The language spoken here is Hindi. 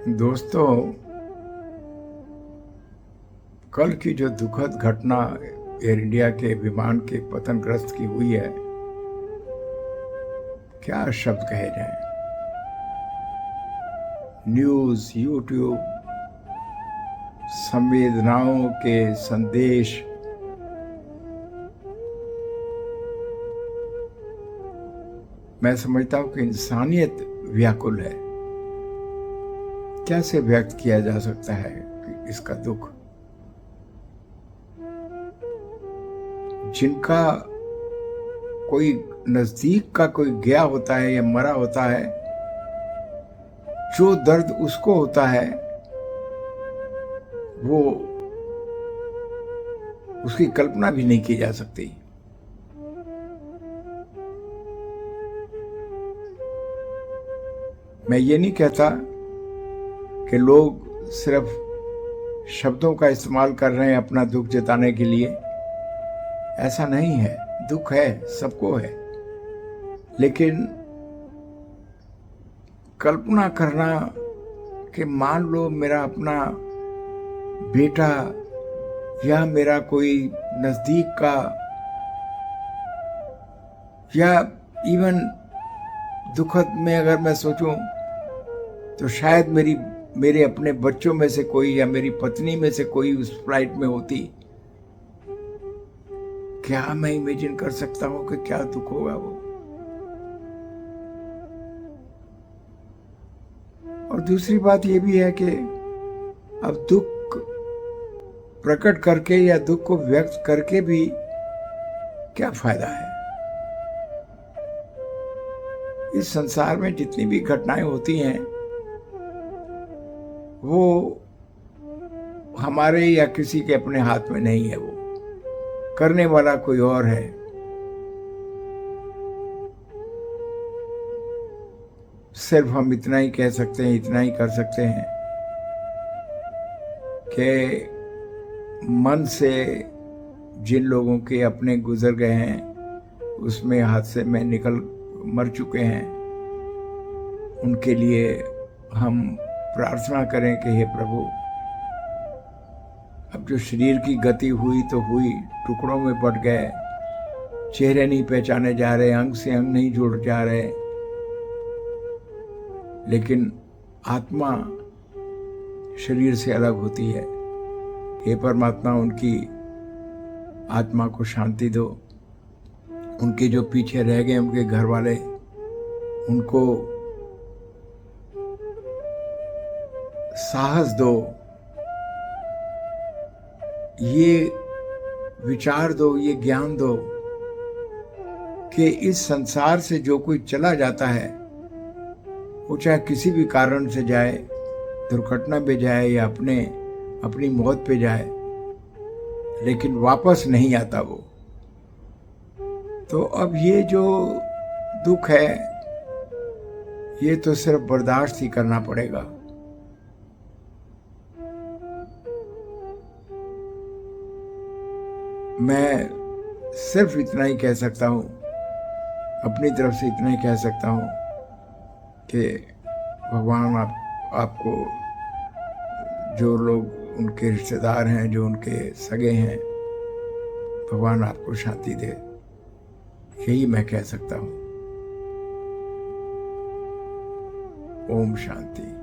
दोस्तों, कल की जो दुखद घटना एयर इंडिया के विमान के पतनग्रस्त की हुई है, क्या शब्द कहे जाएं। न्यूज़, यूट्यूब, संवेदनाओं के संदेश मैं समझता हूं कि इंसानियत व्याकुल है। कैसे व्यक्त किया जा सकता है कि इसका दुख। जिनका कोई नजदीक का कोई गया होता है या मरा होता है, जो दर्द उसको होता है वो उसकी कल्पना भी नहीं की जा सकती। मैं ये नहीं कहता कि लोग सिर्फ शब्दों का इस्तेमाल कर रहे हैं अपना दुख जताने के लिए। ऐसा नहीं है, दुख है, सबको है, लेकिन कल्पना करना कि मान लो मेरा अपना बेटा या मेरा कोई नजदीक का या इवन दुखद में अगर मैं सोचूं तो शायद मेरे अपने बच्चों में से कोई या मेरी पत्नी में से कोई उस फ्लाइट में होती। क्या मैं इमेजिन कर सकता हूं कि क्या दुख होगा वो। और दूसरी बात ये भी है कि अब दुख प्रकट करके या दुख को व्यक्त करके भी क्या फायदा है। इस संसार में जितनी भी घटनाएं होती हैं वो हमारे या किसी के अपने हाथ में नहीं है, वो करने वाला कोई और है। सिर्फ हम इतना ही कह सकते हैं, इतना ही कर सकते हैं कि मन से जिन लोगों के अपने गुजर गए हैं, उसमें हादसे में निकल मर चुके हैं, उनके लिए हम प्रार्थना करें कि हे प्रभु, अब जो शरीर की गति हुई तो हुई, टुकड़ों में बट गए, चेहरे नहीं पहचाने जा रहे, अंग से अंग नहीं जुड़ जा रहे, लेकिन आत्मा शरीर से अलग होती है। हे परमात्मा, उनकी आत्मा को शांति दो। उनके जो पीछे रह गए उनके घर वाले, उनको साहस दो, ये विचार दो, ये ज्ञान दो कि इस संसार से जो कोई चला जाता है वो चाहे किसी भी कारण से जाए, दुर्घटना पे जाए या अपनी मौत पे जाए, लेकिन वापस नहीं आता वो। तो अब ये जो दुख है ये तो सिर्फ बर्दाश्त ही करना पड़ेगा। मैं सिर्फ इतना ही कह सकता हूँ, अपनी तरफ से इतना ही कह सकता हूँ कि भगवान आपको, जो लोग उनके रिश्तेदार हैं, जो उनके सगे हैं, भगवान आपको शांति दे। यही मैं कह सकता हूँ। ओम शांति।